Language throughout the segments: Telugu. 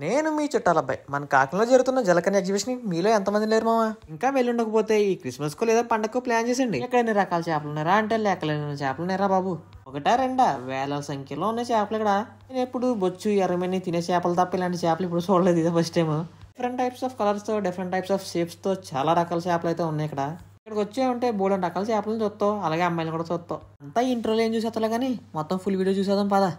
నేను మీ చుట్టాలబ్బాయి. మన కాకినాడలో జరుగుతున్న జలకన్య ఎగ్జిబిషన్ మీలో ఎంతమంది లేరు మామ? ఇంకా వెళ్ళుండకపోతే ఈ క్రిస్మస్కో లేదా పండగకో ప్లాన్ చేసండి. ఇక్కడ ఎన్ని రకాల చేపలు ఉన్నారా అంటే లెక్కలేని చేపలు ఉన్నారా బాబు? ఒకటా రెండా వేల సంఖ్యలో ఉన్నాయి చేపలు ఇక్కడ. నేను ఎప్పుడు బొచ్చు ఎర్రమని తినే చేపలు తప్ప ఇలాంటి చేపలు ఇప్పుడు చూడలేదు, ఇదే first time. Different types of colours తో డిఫరెంట్ టైప్స్ ఆఫ్ షేప్స్ తో చాలా రకాల చేపలు అయితే ఉన్నాయి ఇక్కడ. ఇక్కడికి వచ్చే ఉంటే బోల్డెన్ రకాల చేపలను చూస్తావు, అలాగే అమ్మాయిలు కూడా చూస్తావు. అంతా ఇంట్రోలో ఏం చూసేస్తా కానీ మొత్తం ఫుల్ వీడియో చూసేద్దాం పదా.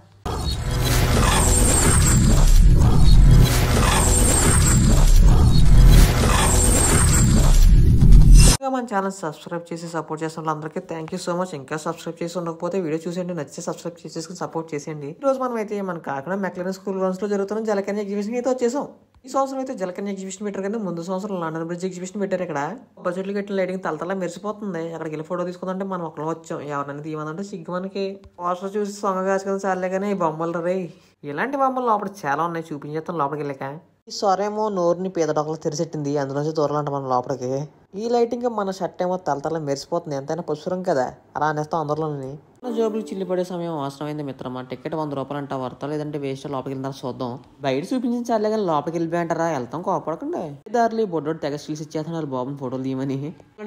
మన ఛానల్ సబ్స్క్రైబ్ చేసి సపోర్ట్ చేసిన అందరికీ థ్యాంక్ యూ సో మచ్. ఇంకా సబ్స్క్రైబ్ చేసి ఉండకపోతే వీడియో చూసేయండి, నచ్చితే సబ్స్క్రైబ్ చేసేసుకుని సపోర్ట్ చేసేయండి. ఈ రోజు మనం అయితే మన కాకినాడ మెక్లెరన్ స్కూల్ గ్రౌండ్స్ లో జరుగుతున్న జలకన్య ఎగ్జిబిషన్ అయితే వచ్చేసాం. ఈ సంవత్సరం అయితే జలకన్య ఎగ్జిబిషన్ పెట్టారు కానీ ముందు సంవత్సరం లండన్ బ్రిడ్జ్ ఎగ్జిబిషన్ పెట్టారు. ఇక్కడ బడ్జెట్లు కట్టిన లైటింగ్ తలతలా మెరిసిపోతుంది. అక్కడికి వెళ్ళి ఫోటో తీసుకుందంటే మనం ఒకళ్ళు వచ్చాం, ఎవరైనా తీయమంటే సిగ్గు మనకి. పోస్టర్ చూసి సొంగ కాసుకొని సార్లే కానీ ఈ బొమ్మలు రే, ఇలాంటి బొమ్మలు లోపల చాలా ఉన్నాయి, చూపించేస్తాం లోపలికి వెళ్ళాక. ఈ సొరేమో నోరుని పీదడొకలు తెరిచెట్టింది, అందులోంచి దూరాలంట మన లోపలికి. ఈ లైటింగ్ మన షర్ట్ ఏమో తలతల మెరిసిపోతుంది, ఎంతైనా పశురం కదా, అలా అనేస్తాం అందరిలోని. జోబులు చిల్లి పడే సమయం అవసరమైంది మిత్రమా. టికెట్ 100 రూపాయలు అంట, వర్త లేదంటే వేస్ట్. లోపలికి వెళ్ళిన చూద్దాం. బయట చూపించాలే కానీ లోపలికి వెళ్ళిపోయాంటారా, వెళ్తాం కోపడకండి. దారిలో బొడ్డోడు తెగ స్టిల్స్ ఇచ్చేస్తున్నాడు బాబుని ఫోటోలు తీయమని.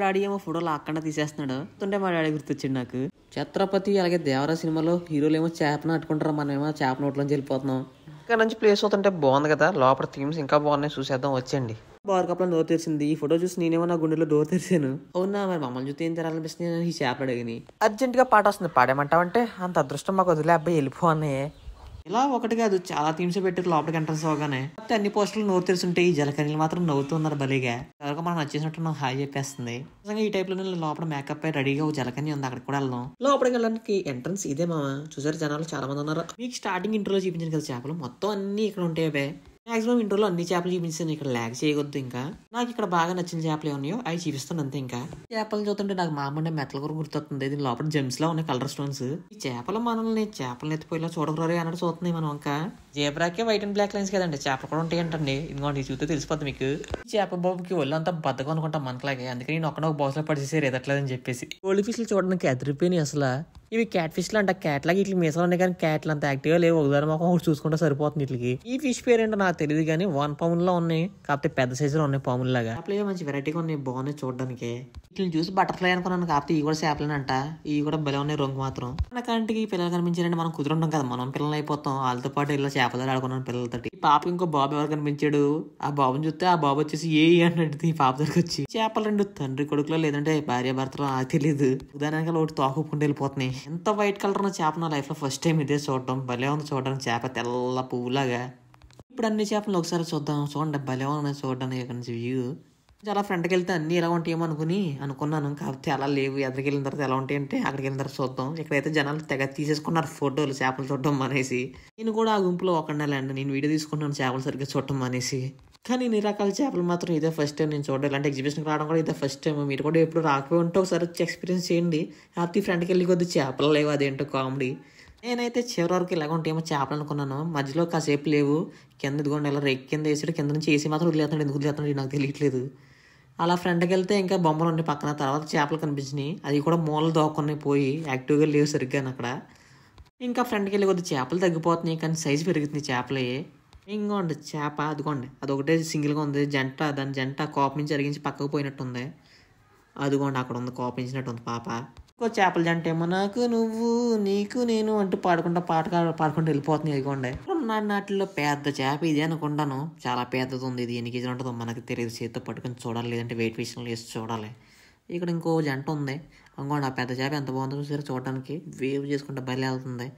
డాడీ ఏమో ఫోటోలు అక్కడ తీసేస్తున్నాడు. అంటే మా డాడీ గుర్తొచ్చింది నాకు. ఛత్రపతి అలాగే దేవరా సినిమాలో హీరోలు ఏమో చేపను అట్టుకుంటారు, మనమేమో చేప నోట్లోంచి వెళ్ళిపోతున్నాం. ఇక్కడ నుంచి ప్లేస్ అవుతుంటే బాగుంది కదా, లోపల థీమ్స్ ఇంకా బాగున్నాయి, చూసేద్దాం వచ్చేయండి. బార్ కప్లో డోర్ తెరిచింది. ఈ ఫోటో చూసి నేనేమో నా గుండెలో డోర్ తెరిచాను. అవునా మరి మమ్మల్ని చూస్తే ఏం తెరాలనిపిస్తుంది, ఈ చేపలు అడిగిని. అర్జెంట్ గా పాట వస్తుంది, పాడేమంటావంటే అంత అదృష్టం మాకు వదిలే అబ్బాయి వెళ్ళిపోనే. ఇలా ఒకటి కాదు చాలా థీమ్స్ పెట్టారు లోపలికి ఎంట్రన్స్ అవగానే. అన్ని పోస్టర్లు నోరు తెరిచుంటే ఈ జలకన్యలు మాత్రం నవ్వుతున్నారు భలేగా. ఎవరికో మనం నచ్చేసినట్టు నాకు హాయ్ చెప్పేస్తుంది. నిజంగా ఈ టైప్ లో లోపల మేకప్ అయి రెడీగా ఒక జలకన్య ఉంది, అక్కడికి కూడా వెళ్దాం. లోపలికి వెళ్ళడానికి ఎంట్రన్స్ ఇదే మామ. చూసారు జనాలు చాలా మంది ఉన్నారు. మీకు స్టార్టింగ్ ఇంట్రోలో చూపించాను కదా చేపలు, మొత్తం అన్ని ఇక్కడ ఉంటాయి అవే. మాక్సిమం ఇంట్రోలో అన్ని చేపలు చూపించాను, ఇక్కడ ల్యాగ్ చేయవద్దు. ఇంకా నాకు ఇక్కడ బాగా నచ్చిన చేపలు ఏమన్నాయో అవి చూపిస్తాను అంతే. ఇంకా చేపలు చూస్తుంటే నాకు మామూలు మెత్తల కూర గుర్తొస్తుంది. దీని లోపల జెమ్స్ లా ఉన్నాయి, కలర్ స్టోన్స్. ఈ చేపలు మనల్ని చేపలు ఎత్తిపోయేలా చూడకూడదు అన్నట్టు చూస్తున్నాయి మనం. ఇంకా జేబ్రాకే వైట్ అండ్ బ్లాక్ లైన్స్ కదండి, చేపలు కూడా ఉంటాయి అంటండి. ఇదిగోండి చూస్తే తెలిసిపోద్ది మీకు. ఈ చేప బాబుకి ఒళ్ళు అంతా బద్దకం అనుకుంటాం మనకులాగే, అందుకని నేను ఒక బాక్స్ లో పడిచేసారు ఎదట్లేదని చెప్పేసి. గోల్డ్ ఫిష్లు చూడడానికి ఎదిరిపోయినాయి అసలు. ఇవి క్యాట్ ఫిష్ లు అంట, క్యాట్ లాగా ఇట్లా మీసాలు ఉన్నాయి కానీ క్యాట్లు అంత యాక్టివ్ గా లేవు. ఒకదాని మొక్క ఒకటి చూసుకుంటే సరిపోతుంది వీటికి. ఈ ఫిష్ పేరు ఏంటో నాకు తెలియదు కానీ 1 పౌండ్ లో ఉన్నాయి, కాకపోతే పెద్ద సైజులో ఉన్నాయి పాములు లాగా. చేపలు మంచి వెరైటీగా ఉన్నాయి, బాగున్నాయి చూడడానికి. వీటిని చూసి బటర్ఫ్లై అనుకున్నాను, కాకపోతే ఇవి కూడా చేపలేనంట. ఇవి కూడా భలే ఉన్నాయి రంగు మాత్రం. మన కంటికి పిల్లలు కనిపించారంటే మనం కుదురుంటాం కదా, మనం పిల్లలు అయిపోతాం. వాళ్ళతో పాటు ఇలా చేపలు ఆడుకున్నాను పిల్లలతో. ఈ పాప ఇంకో బాబు ఎవరు కనిపించాడు, ఆ బాబుని చూస్తే ఆ బాబు వచ్చేసి ఏ అన్నట్టు ఈ పాప దగ్గరికి వచ్చి. చేపలు రెండు తండ్రి కొడుకులో లేదంటే భార్య భర్తలో నాకు తెలియదు, దానికి ఒకటి తోకకుండా వెళ్ళిపోతున్నాయి. ఎంత వైట్ కలర్ ఉన్న చేప నా లైఫ్ లో ఫస్ట్ టైం ఇదే చూడడం. భలే ఉంది చూడడానికి, చేప తెల్ల పువ్వులాగా. ఇప్పుడు అన్ని చేపలు ఒకసారి చూద్దాం. చూడండి భలే ఉన్నాయి చూడడానికి ఇక్కడ నుంచి వ్యూ. చాలా ఫ్రంట్కి వెళ్తే అన్ని ఎలా ఉంటాయేమో అనుకున్నాను, కాకపోతే అలా లేవు. ఎదురుకి వెళ్ళిన తర్వాత ఎలా ఉంటాయి అంటే అక్కడికి వెళ్ళిన తర్వాత చూద్దాం. ఇక్కడైతే జనాలు తెగ తీసేసుకున్నారు ఫోటోలు చేపలు చూడడం అనేసి. నేను కూడా ఆ గుంపులో ఒకళ్ళండి, నేను వీడియో తీసుకుంటున్నాను చేపలు సరిగ్గా చూడటం అనేసి. కానీ ఇన్ని రకాల చేపలు మాత్రం ఇదే ఫస్ట్ టైం నేను చూడడం. ఇలాంటి ఎగ్జిబిషన్కి రావడం కూడా ఇదే ఫస్ట్ టైం. మీరు కూడా ఎప్పుడు రాకపోయి ఉంటే ఒకసారి వచ్చి ఎక్స్పీరియన్స్ చేయండి. హ్యాపీ ఫ్రంట్కి వెళ్ళి కొద్ది చేపలు లేవు, అదేంటో కామెడీ. నేనైతే చివరి వరకు ఇలాగ ఉంటాయేమో చేపలు అనుకున్నాను, మధ్యలో కాసేపు లేవు. కింద ఇదిగోండి ఇలా రేక్ కింద వేసాడు, కింద నుంచి వేసి మాత్రం వదిలేస్తున్నాడు. ఎందుకు వదిలేస్తున్నాడు నాకు తెలియట్లేదు. అలా ఫ్రంట్కి వెళ్తే ఇంకా బొమ్మలు ఉన్నాయి పక్కన. తర్వాత చేపలు కనిపించినాయి, అది కూడా మూలలు దోక్కున్నాయి పోయి, యాక్టివ్గా లేవు సరిగ్గా అక్కడ. ఇంకా ఫ్రంట్కి వెళ్ళి కొద్ది చేపలు తగ్గిపోతున్నాయి కానీ సైజు పెరుగుతుంది చేపలే. ఇంకోండి చేప అదిగోండి, అదొకటే సింగిల్గా ఉంది. దాని జంట కోపం నుంచి అరిగించి పక్కకు పోయినట్టుంది. అదిగోండి అక్కడ ఉంది, కోపించినట్టు ఉంది పాప. ఇంకో చేపల జంట ఏమో నాకు నువ్వు నీకు నేను అంటూ పాడుకుంటా పాడుకుంటూ వెళ్ళిపోతున్నాయి. అదిగోండి నాటిలో పెద్ద చేప ఇది అనుకుంటాను, చాలా పెద్దది ఉంది. ఇది ఎన్ని కేజీలు ఉంటుందో మనకు తెలియదు, చేతితో పట్టుకొని చూడాలి లేదంటే వెయిట్ విషయంలో వేసి చూడాలి. ఇక్కడ ఇంకో జంట ఉంది. అనుకోండి ఆ పెద్ద చేప ఎంత బాగుందో చూసారు చూడడానికి, వేవ్ చేసుకుంటే బయలు వెళ్తుంది.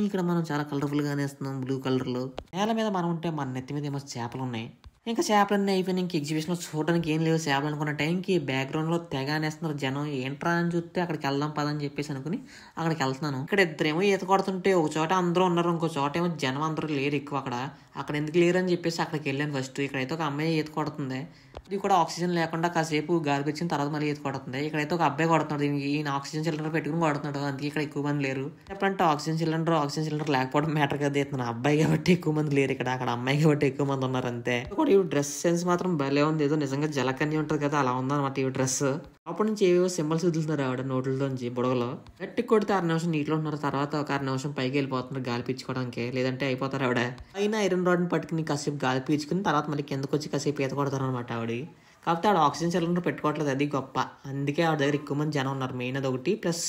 ఇక్కడ మనం చాలా కలర్ఫుల్గా వేస్తున్నాం, బ్లూ కలర్లో. నేల మీద మనం ఉంటే మన నెత్తి మీద ఏమో చేపలు ఉన్నాయి. ఇంకా చేపలన్నీ అయిపోయినాయి. ఇంక ఎగ్జిబిషన్లో చూడడానికి ఏం లేవు చేపలు అనుకున్న టైంకి బ్యాక్గ్రౌండ్లో తెగ అనేస్తున్నారు జనం. ఏంట్రా అని చూస్తే అక్కడికి వెళ్దాం పదని చెప్పేసి అనుకుని అక్కడికి వెళ్తున్నాను. ఇక్కడ ఇద్దరేమో ఈత కొడుతుంటే ఒక చోట అందరూ ఉన్నారు, ఇంకో చోట ఏమో జనం అందరూ లేరు ఎక్కువ. అక్కడ ఎందుకు లేరు అని చెప్పేసి అక్కడికి వెళ్ళాను ఫస్ట్. ఇక్కడైతే ఒక అమ్మాయి ఈత కొడుతుంది, ఇది కూడా ఆక్సిజన్ లేకుండా కాసేపు గాలికి వచ్చిన తర్వాత మళ్ళీ ఈత కొడుతుంది. ఇక్కడైతే ఒక అబ్బాయి కొడుతున్నాడు, దీనికి ఈయన ఆక్సిజన్ సిలిండర్ పెట్టుకుని కొడుతున్నాడు, అందుకే ఇక్కడ ఎక్కువ మంది లేరు. చెప్పంటే ఆక్సిజన్ సిలిండర్ లేకపోవడం మ్యాటర్ కదా, ఇతను అబ్బాయి కాబట్టి ఎక్కువ మంది లేరు ఇక్కడ, అక్కడ అమ్మాయి కాబట్టి ఎక్కువ మంది ఉన్నారు అంతే. కూడా ఈ డ్రెస్ సెన్స్ మాత్రం భలే ఉంది, ఏదో నిజంగా జలకన్య ఉంటుంది కదా అలా ఉందన్నమాట ఈ డ్రెస్. అప్పటి నుంచి ఏవేవో సింబల్స్ వదులుతున్నారు ఆవిడ నోట్లలోంచి బుడగలో. గట్టి కొడితే 6 నిమిషం నీటిలో ఉన్నారు, తర్వాత ఒక 6 నిమిషం పైకి వెళ్ళిపోతున్నారు గాలి పీల్చుకోవడానికి, లేదంటే అయిపోతారు ఆవిడ. అయినా ఐరన్ రాడ్ని పట్టుకుని కాసేపు గాలి పీల్చుకుని తర్వాత మళ్ళీ కిందకు వచ్చి కాసేపు ఈత కొడతారు అనమాట ఆవిడ. కాకపోతే ఆవిడ ఆక్సిజన్ సిలిండర్ పెట్టుకోవట్లేదు, అది గొప్ప. అందుకే ఆవిడ దగ్గర ఎక్కువ మంది జనం ఉన్నారు, మెయిన్ అదొకటి. ప్లస్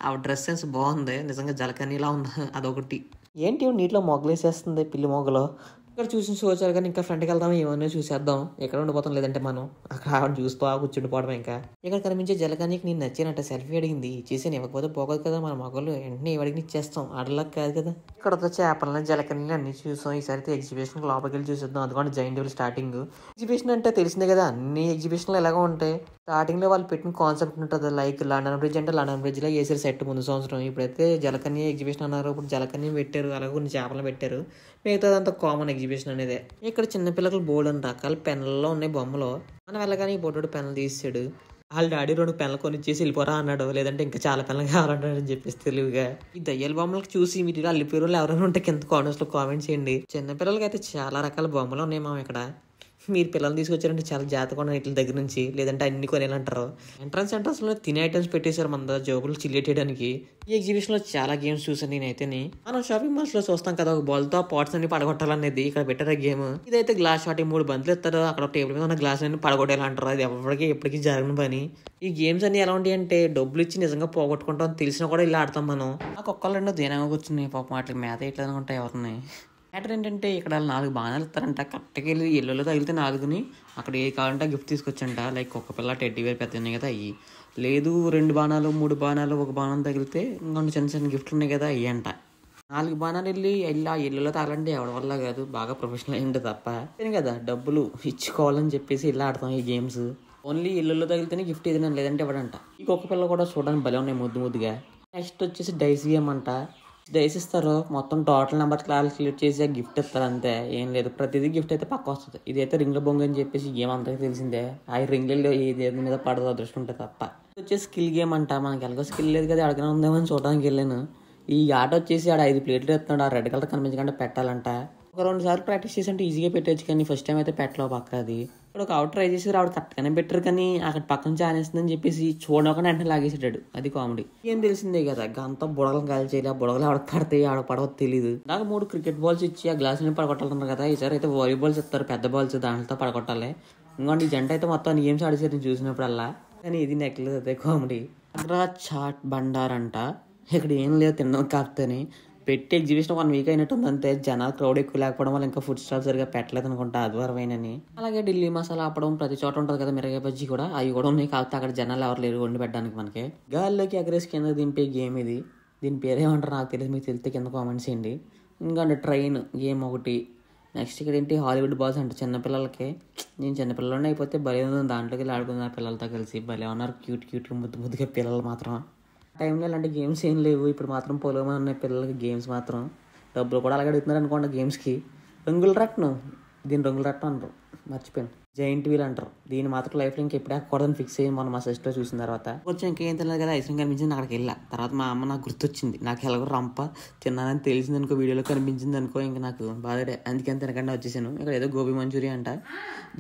ఆవిడ డ్రెస్ సెన్స్ బాగుంది, నిజంగా జలకన్నీలా ఉంది అదొకటి. ఏంటి నీటిలో మొగ్గలేసేస్తుంది పిల్లి మొగ్గలో. ఇక్కడ చూసిన చూసారు కానీ ఇంకా ఫ్రంట్కి వెళ్దాం, ఏమన్నా చూసేద్దాం. ఎక్కడ ఉండిపోతాం, లేదంటే మనం అక్కడ ఆవిడ చూస్తూ కూర్చుండిపోవడం. ఇంకా ఇక్కడ కనిపించే జలకన్నీకి నేను నచ్చినట్టు సెల్ఫీ అడిగింది, ఇచ్చేసి ఇవ్వకపోతే పోగదు కదా, మన మొగ్గలు వెంటనే ఇవ్వడికి ఇచ్చేస్తాం, ఆడలా కాదు కదా. ఇక్కడతో చేపలని జలకన్నీని అన్ని చూసాం. ఈసారి అయితే ఎగ్జిబిషన్ లోపలికి వెళ్ళి చూసేద్దాం. అందుకని జైంట్ వీల్ స్టార్టింగ్ ఎగ్జిబిషన్ అంటే తెలిసిందే కదా, అన్ని ఎగ్జిబిషన్లు ఎలాగో ఉంటాయి. స్టార్టింగ్ లో వాళ్ళు పెట్టిన కాన్సెప్ట్ ఉంటుంది, లైక్ లండన్ బ్రిడ్జ్ అంటే లండన్ బ్రిడ్జ్ లో వేసారు సెట్ ముందు సంవత్సరం. ఇప్పుడైతే జలకన్య ఎగ్జిబిషన్ అన్నారు, ఇప్పుడు జలకన్య పెట్టారు, అలాగే కొన్ని చేపలు పెట్టారు. మిగతాదంతా కామన్ ఎగ్జిబిషన్ అనేది. ఇక్కడ చిన్నపిల్లలకు బోర్డు అని రకాల పెన్లలో ఉన్నాయి బొమ్మలు. మనం వెళ్ళగానే ఈ బోర్డు పెన్నులు తీసాడు. వాళ్ళ డాడీ 2 పెన్నులు కొనిచ్చేసి వెళ్ళిపోరా అన్నాడు, లేదంటే ఇంకా చాలా పెన్నులు కావాలంటాడు అని చెప్పేసి తెలివిగా. ఈ దయ్యాల బొమ్మలకు చూసి మీరు అల్లిపోయారు ఎవరైనా ఉంటే కింద కామెంట్స్ లో కామెంట్ చేయండి. చిన్నపిల్లలకి అయితే చాలా రకాల బొమ్మలు ఉన్నాయి మామ ఇక్కడ. మీరు పిల్లల్ని తీసుకొచ్చారంటే చాలా జాగ్రత్తగా ఉండాలి వీటి దగ్గర నుంచి, లేదంటే అన్ని కొనేయాలంటారు. ఎంట్రన్స్ లో తినే ఐటమ్స్ పెట్టేశారు మన జోబులు చిల్లేయడానికి. ఈ ఎగ్జిబిషన్ లో చాలా గేమ్స్ చూసాను నేనైతే. మనం షాపింగ్ మాల్స్ లో చూస్తాం కదా, ఒక బాల్ తో పాట్స్ అన్ని పడగొట్టాలనేది, ఇక్కడ పెట్టారు గేమ్. ఇదైతే గ్లాస్ షాట్ 3 బంతులు ఇస్తారు, అక్కడ టేబుల్ మీద ఉన్న గ్లాస్ అన్ని పడగొట్టేయాలంటారు. అది ఎప్పటికీ జరగని పని. ఈ గేమ్స్ అన్ని ఎలా ఉంటాయి అంటే డబ్బులు ఇచ్చి నిజంగా పోగొట్టుకుంటాం, తెలిసినా కూడా ఇలా ఆడతాం మనం. నాకు ఒక్కళ్ళు 2 దీనంగా కూర్చున్నాయి పాపం, వాటికి మేత ఇట్లా అనుకుంటాయి ఎవరిని. మ్యాటర్ ఏంటంటే ఇక్కడ 4 బాణాలు ఇస్తారంట, కరెక్ట్గా వెళ్ళి ఇళ్ళలో తగిలితే 4ని అక్కడ ఏ కావాలంటే గిఫ్ట్ తీసుకొచ్చంట. లైక్ ఒక పిల్ల టెడ్డీ వేర్ పెద్ద ఉన్నాయి కదా అయ్యి, లేదు 2 బాణాలు 3 బాణాలు 1 బాణం తగిలితే ఇంకొన్ని చిన్న గిఫ్ట్లు ఉన్నాయి కదా అయ్యి అంట. 4 బాణాలు వెళ్ళి ఆ ఇళ్ళలో తగలంటే ఎవరి వల్ల కాదు, బాగా ప్రొఫెషనల్ అయ్యింది తప్ప. కదా డబ్బులు ఇచ్చుకోవాలని చెప్పేసి ఇలా ఆడతాం ఈ గేమ్స్. ఓన్లీ ఇళ్ళలో తగిలితేనే గిఫ్ట్ ఏదైనా, లేదంటే ఇవ్వడంట. ఇంకొక పిల్ల కూడా చూడడానికి భలే ఉన్నాయి ముద్దుగా. నెక్స్ట్ వచ్చేసి డైస్ గేమ్ అంట. డైస్ ఇస్తారు, మొత్తం టోటల్ నెంబర్ క్యాలిక్యులేట్ చేసి గిఫ్ట్ ఇస్తారు అంతే, ఏం లేదు. ప్రతిదీ గిఫ్ట్ అయితే పక్క వస్తుంది. ఇదైతే రింగ్ల బొంగ అని చెప్పేసి గేమ్ అంతగా తెలిసిందే. ఆ రింగ్లలో ఏది మీద పడదో అదృష్టం ఉంటుంది తప్ప. వచ్చేసి స్కిల్ గేమ్ అంట. మనకి ఎలాగో స్కిల్ లేదు కదా, అడగనే ఉందేమని చూడడానికి వెళ్ళాను. ఈ ఆట వచ్చేసి ఆడ 5 ప్లేట్లు ఎత్తున్నాడు, ఆ రెడ్ కలర్ కనిపించకుండా పెట్టాలంట. ఒక 2 సార్లు ప్రాక్టీస్ చేసి అంటే ఈజీగా పెట్టచ్చు, కానీ ఫస్ట్ టైం అయితే పెట్టలేవు పక్క. అది ఇక్కడ ఒక ఆవిడ ట్రై చేసి ఆవిడ కరెక్ట్గానే పెట్టారు, కానీ అక్కడ పక్కన చానేస్తుందని చెప్పేసి చూడకుండా వెంటనే లాగేసాడు. అది కామెడీ. ఏం తెలిసిందే కదా, అంతా బుడగలు కాల్ చేయాలి, ఆ బుడగలు ఆవిడ పడతాయి ఆవిడ పడవో తెలియదు. నాకు 3 క్రికెట్ బాల్స్ ఇచ్చి ఆ గ్లాసుని పడగొట్టాలన్నారు కదా, ఈసారి అయితే వాలీబాల్స్ ఇస్తారు, పెద్ద బాల్స్, దాంట్లో పడగొట్టాలి. ఇంకోటి జంట అయితే మొత్తం గేమ్స్ ఆడేసారు నేను చూసినప్పుడల్లా, కానీ ఇది నెక్కలేదు. అదే కామెడీ. అక్కడ చాట్ బండార్ అంట. ఇక్కడ ఏం లేదు తిన్నాం కాకపోతేనే. పెట్టి ఎగ్జిబిషన్ 1 వీక్ అయినట్టుంది అంతే. జనాలు క్రౌడ్ ఎక్కువ లేకపోవడం వల్ల ఇంకా ఫుడ్ స్టాల్ సరిగా పెట్టలేదు అనుకుంటా, ఆదివారం అయినని. అలాగే ఢిల్లీ మసాలా అప్పడం ప్రతి చోట ఉంటుంది కదా, మిరగాయ బజ్జీ కూడా, అవి కూడా ఉన్నాయి. కాకపోతే అక్కడ జనాలు ఎవరు లేరు వండి పెట్టడానికి. మనకి గాల్లోకి ఎగరేసి కింద దింపే గేమ్ ఇది. దీని పేరు ఏమంటారు నాకు తెలియదు, మీకు తెలిస్తే కింద కామెంట్స్ చేయండి. ఇంకా ట్రైన్ గేమ్ ఒకటి. నెక్స్ట్ ఇక్కడ ఏంటి హాలీవుడ్ బాల్స్ అంటే చిన్నపిల్లలకి. నేను చిన్నపిల్లలని అయిపోతే భలే ఉంది, దాంట్లోకి వెళ్ళి ఆడుకున్నారు పిల్లలతో కలిసి, భలే ఉన్నారు క్యూట్గా ముద్దుగా పిల్లలు మాత్రం. టైంలో ఇలాంటి గేమ్స్ ఏం లేవు. ఇప్పుడు మాత్రం పొలమే ఉన్నాయి పిల్లలకి గేమ్స్ మాత్రం. డబ్బులు కూడా అలాగే అడుగుతున్నారు అనుకోండి గేమ్స్కి. రంగుల రట్నం, దీని రంగుల రట్నం అంటారు, మర్చిపోయాను. జైంట్ వీల్ అంటారు. దీని మాత్రం లైఫ్లో ఇంకా ఎప్పుడు ఎక్కకూడదని ఫిక్స్ అయ్యి మనం మా సిస్టర్ చూసిన తర్వాత కొంచెం ఇంకేం తెలియదు కదా, ఐస్ క్రీమ్ కనిపించింది, అక్కడికి వెళ్ళా. తర్వాత మా అమ్మ నాకు గుర్తొచ్చింది, నాకు ఎలాగో రంప తిన్నానని తెలిసింది అనుకో, వీడియోలో కనిపించింది అనుకో, ఇంకా నాకు బాధడే. అందుకని తినకుండా వచ్చేసాను. ఇక్కడ ఏదో గోబీ మంచూరియా అంట,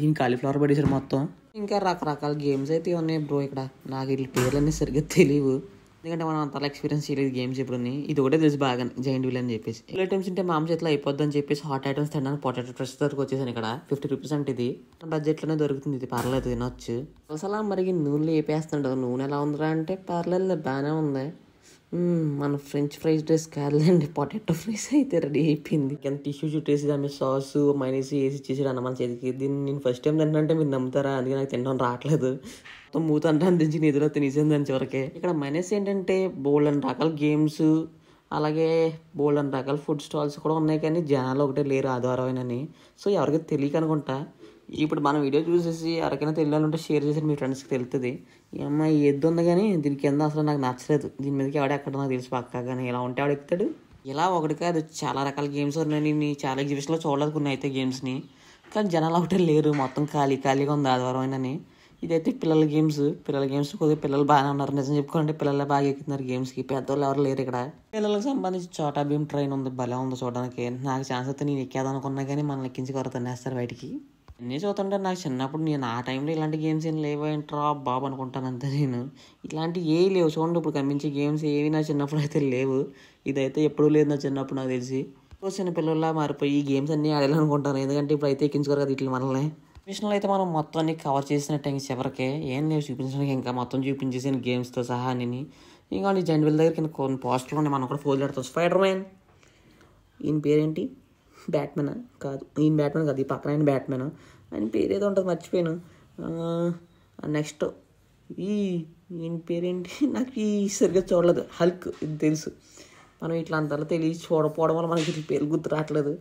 దీని కాలీఫ్లవర్ పడేసారు మొత్తం. ఇంకా రకరకాల గేమ్స్ అయితే ఉన్నాయి బ్రో ఇక్కడ. నాకు వీళ్ళ పేర్లన్నీ సరిగ్గా తెలియవు, ఎందుకంటే మనం అంతలా ఎక్స్పీరియన్స్ చేయలేదు గేమ్స్ ఇప్పుడు. ఇది ఒకటే తెలుసు బాగా, జైంట్ వీల్ అని చెప్పేసి. ఇలా ఐటమ్స్ ఉంటే మామ చేతిలో అయిపోద్ది అని చెప్పేసి హాట్ ఐటమ్స్ తినడానికి పొటాటో ఫ్రెష్ దగ్గరకు వచ్చేసాను. ఇక్కడ 50 రూపీస్ అంటే ఇది బడ్జెట్లోనే దొరుకుతుంది, ఇది పర్లేదు తినొచ్చు. అసలు మరి నూనెలో వేపేస్తుంటారు. నూనె ఎలా ఉందిరా అంటే పర్లేదు బాగానే ఉంది. మన ఫ్రెంచ్ ఫ్రైస్ డ్రెస్ కాదులేండి, పొటాటో ఫ్రైస్ అయితే రెడీ అయిపోయింది. కింద టిష్యూ చుట్టేసి దాని సాస్ మైనస్ వేసి ఇచ్చేసాడు అన్న మన చేతికి. దీన్ని నేను ఫస్ట్ టైం తింటే మీరు నమ్ముతారా, అందుకే నాకు తినడం రావట్లేదు. మొత్తం మూత అంటే అందించి నిధులో తినేసింది దాని చివరికి. ఇక్కడ మైనస్ ఏంటంటే బోల్డ్ రకాల గేమ్స్, అలాగే బోల్డ్ రకాల ఫుడ్ స్టాల్స్ కూడా ఉన్నాయి, కానీ జనాలు ఒకటే లేరు ఆదివారం అని. సో ఎవరికి తెలియక అనుకుంటా. ఇప్పుడు మనం వీడియో చూసేసి ఎవరికైనా తెలియాలంటే షేర్ చేసి మీ ఫ్రెండ్స్కి తెలుస్తుంది. ఈ అమ్మాయి ఎద్దు ఉంది, కానీ దీని కింద అసలు నాకు నచ్చలేదు. దీని మీదకి ఎవడెక్కడ నాకు తెలిసి పక్కా, కానీ ఇలా ఉంటే ఆవిడ ఎక్కుతాడు. ఇలా ఒకటి కాదు చాలా రకాల గేమ్స్ ఉన్నాయి. నేను చాలా ఎగ్జిబిషన్లో చూడలేదు కొన్ని అయితే గేమ్స్ని, కానీ జనాలు ఒకటే లేరు, మొత్తం ఖాళీగా ఉంది ఆదివారం అని. ఇదైతే పిల్లల గేమ్స్ కొద్దిగా పిల్లలు బాగానే ఉన్నారు. నిజం చెప్పుకోండి పిల్లలే బాగా ఎక్కుతున్నారు గేమ్స్కి, పెద్దవాళ్ళు ఎవరు లేరు ఇక్కడ. పిల్లలకు సంబంధించి చోటా భీమ్ ట్రైన్ ఉంది, భలే ఉంది చూడడానికి. నాకు ఛాన్స్ అయితే నేను ఎక్కేదనుకున్నా, కానీ మనల్ని ఎక్కించి కొరత తినేస్తారు బయటికి. అన్నీ చూస్తుంటే నాకు చిన్నప్పుడు నేను ఆ టైంలో ఇలాంటి గేమ్స్ ఏం లేవేంట్రా బాబు అనుకుంటాను అంతే నేను. ఇలాంటివి ఏవి లేవు చూడండి, ఇప్పుడు కనిపించే గేమ్స్ ఏవి నా చిన్నప్పుడు అయితే లేవు. ఇదైతే ఎప్పుడూ లేదు నా చిన్నప్పుడు నాకు తెలిసి. చిన్న పిల్లల్లా మారిపోయి ఈ గేమ్స్ అన్నీ ఆడాలనుకుంటాను, ఎందుకంటే ఇప్పుడు అయితే ఎక్కించుకోరు కదా ఇట్లా మనల్ని. మిషన్లో అయితే మనం మొత్తం అన్ని కవర్ చేసినట్టు ఇంక చివరికి ఏం లేవు చూపించడానికి, ఇంకా మొత్తం చూపించేసాను గేమ్స్తో సహా అని. ఇంకా జండ్విల్ దగ్గరికి కొన్ని పోస్టర్లు ఉన్నాయి, మనం కూడా ఫోన్ పెడతాం. స్పైడర్ మ్యాన్, ఈయన పేరేంటి, బ్యాట్మెనా కాదు, ఈయన బ్యాట్మెన్ కాదు, ఈ పక్కన ఆయన బ్యాట్మెన్, ఆయన పేరు ఏదో ఉంటుంది మర్చిపోయాను. నెక్స్ట్ ఈయన పేరేంటి నాకు ఈ సరిగ్గా చూడలేదు. హల్క్, ఇది తెలుసు. మనం ఇట్లా అంతలో తెలిసి చూడకపోవడం వల్ల మనకి ఇట్లా పేరు గుర్తు రావట్లేదు.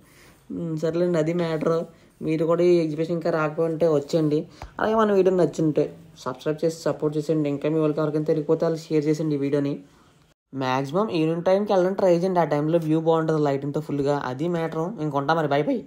సర్లేండి, అది మ్యాటర్. మీరు కూడా ఈ ఎగ్జిబిషన్ ఇంకా రాకపోతే వచ్చేయండి. అలాగే మన వీడియో నచ్చుంటే సబ్స్క్రైబ్ చేసి సపోర్ట్ చేసేయండి. ఇంకా మీ వాళ్ళకి ఎవరికైనా తెలియకపోతే వాళ్ళు షేర్ చేసేయండి ఈ వీడియోని. మ్యాక్సిమం ఈవినింగ్ టైంకి వెళ్ళడానికి ట్రై చేయండి, ఆ టైంలో వ్యూ బాగుంటుంది లైటింగ్తో ఫుల్గా. అది మ్యాటర్. ఇంకొంటా మరి, బై బై.